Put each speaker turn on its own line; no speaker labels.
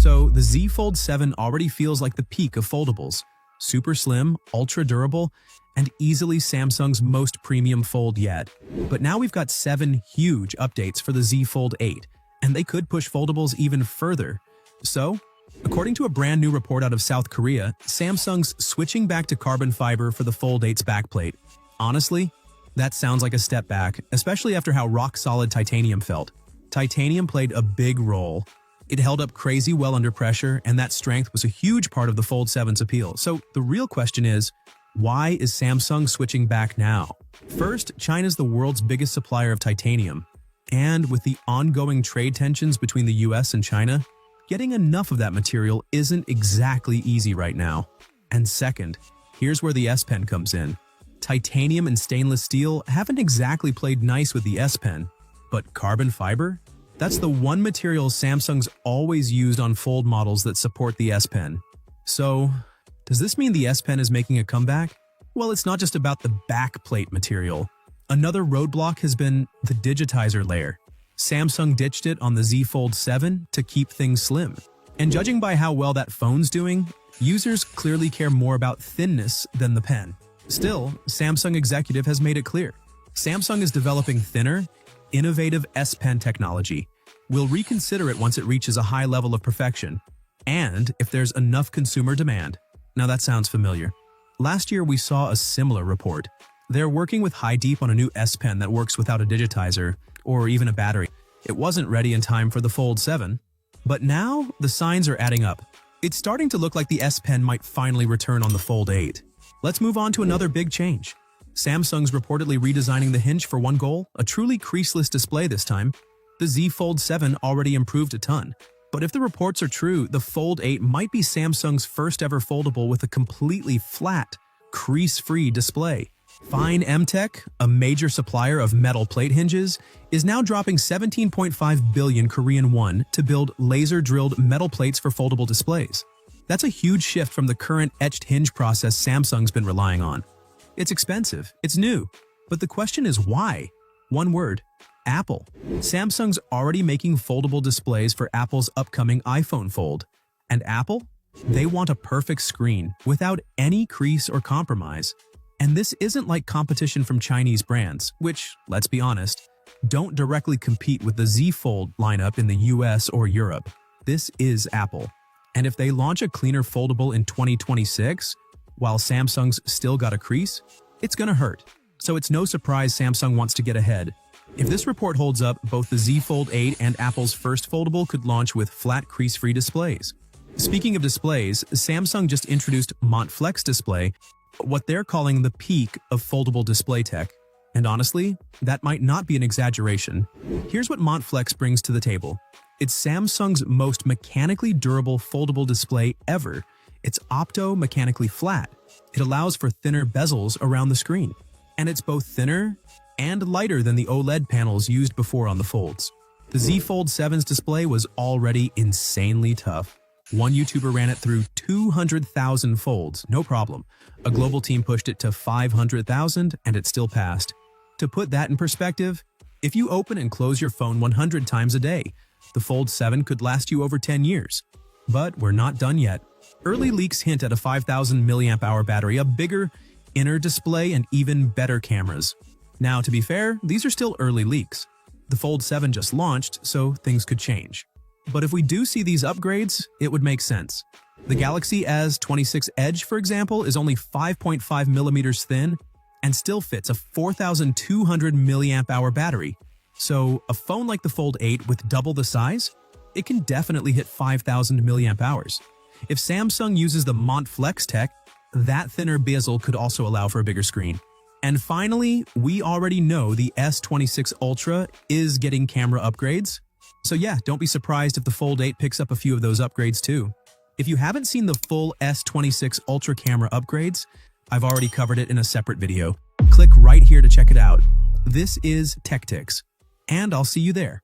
So the Z Fold 7 already feels like the peak of foldables. Super slim, ultra durable, and easily Samsung's most premium fold yet. But now we've got 7 huge updates for the Z Fold 8, and they could push foldables even further. So, according to a brand new report out of South Korea, Samsung's switching back to carbon fiber for the Fold 8's backplate. Honestly, that sounds like a step back, especially after how rock-solid titanium felt. Titanium played a big role. It held up crazy well under pressure, and that strength was a huge part of the Fold 7's appeal. So the real question is, why is Samsung switching back now? First, China's the world's biggest supplier of titanium, and with the ongoing trade tensions between the US and China, getting enough of that material isn't exactly easy right now. And second, here's where the S Pen comes in. Titanium and stainless steel haven't exactly played nice with the S Pen, but carbon fiber? That's the one material Samsung's always used on Fold models that support the S Pen. So, does this mean the S Pen is making a comeback? Well, it's not just about the backplate material. Another roadblock has been the digitizer layer. Samsung ditched it on the Z Fold 7 to keep things slim. And judging by how well that phone's doing, users clearly care more about thinness than the pen. Still, Samsung executive has made it clear. Samsung is developing thinner, innovative S Pen technology. We'll reconsider it once it reaches a high level of perfection, and if there's enough consumer demand. Now that sounds familiar. Last year we saw a similar report. They're working with High-Deep on a new S Pen that works without a digitizer, or even a battery. It wasn't ready in time for the Fold 7, but now the signs are adding up. It's starting to look like the S Pen might finally return on the Fold 8. Let's move on to another big change. Samsung's reportedly redesigning the hinge for one goal, a truly creaseless display this time. The Z Fold 7 already improved a ton. But if the reports are true, the Fold 8 might be Samsung's first ever foldable with a completely flat, crease-free display. Fine Emtech, a major supplier of metal plate hinges, is now dropping 17.5 billion Korean won to build laser-drilled metal plates for foldable displays. That's a huge shift from the current etched hinge process Samsung's been relying on. It's expensive, it's new, but the question is why? One word: Apple. Samsung's already making foldable displays for Apple's upcoming iPhone Fold. And Apple? They want a perfect screen without any crease or compromise. And this isn't like competition from Chinese brands, which, let's be honest, don't directly compete with the Z Fold lineup in the US or Europe. This is Apple. And if they launch a cleaner foldable in 2026, while Samsung's still got a crease, it's gonna hurt. So it's no surprise Samsung wants to get ahead. If this report holds up, both the Z Fold 8 and Apple's first foldable could launch with flat crease-free displays. Speaking of displays, Samsung just introduced Mont-Flex display, what they're calling the peak of foldable display tech. And honestly, that might not be an exaggeration. Here's what Mont-Flex brings to the table. It's Samsung's most mechanically durable foldable display ever. It's opto-mechanically flat. It allows for thinner bezels around the screen. And it's both thinner and lighter than the OLED panels used before on the Folds. The Z Fold 7's display was already insanely tough. One YouTuber ran it through 200,000 folds, no problem. A global team pushed it to 500,000 and it still passed. To put that in perspective, if you open and close your phone 100 times a day, the Fold 7 could last you over 10 years. But we're not done yet. Early leaks hint at a 5,000 mAh battery, a bigger inner display, and even better cameras. Now, to be fair, these are still early leaks. The Fold 7 just launched, so things could change. But if we do see these upgrades, it would make sense. The Galaxy S26 Edge, for example, is only 5.5 millimeters thin and still fits a 4,200 mAh battery. So a phone like the Fold 8 with double the size, it can definitely hit 5,000 mAh. If Samsung uses the Mont-Flex tech, that thinner bezel could also allow for a bigger screen. And finally, we already know the S26 Ultra is getting camera upgrades. So yeah, don't be surprised if the Fold 8 picks up a few of those upgrades too. If you haven't seen the full S26 Ultra camera upgrades, I've already covered it in a separate video. Click right here to check it out. This is TechTix, and I'll see you there.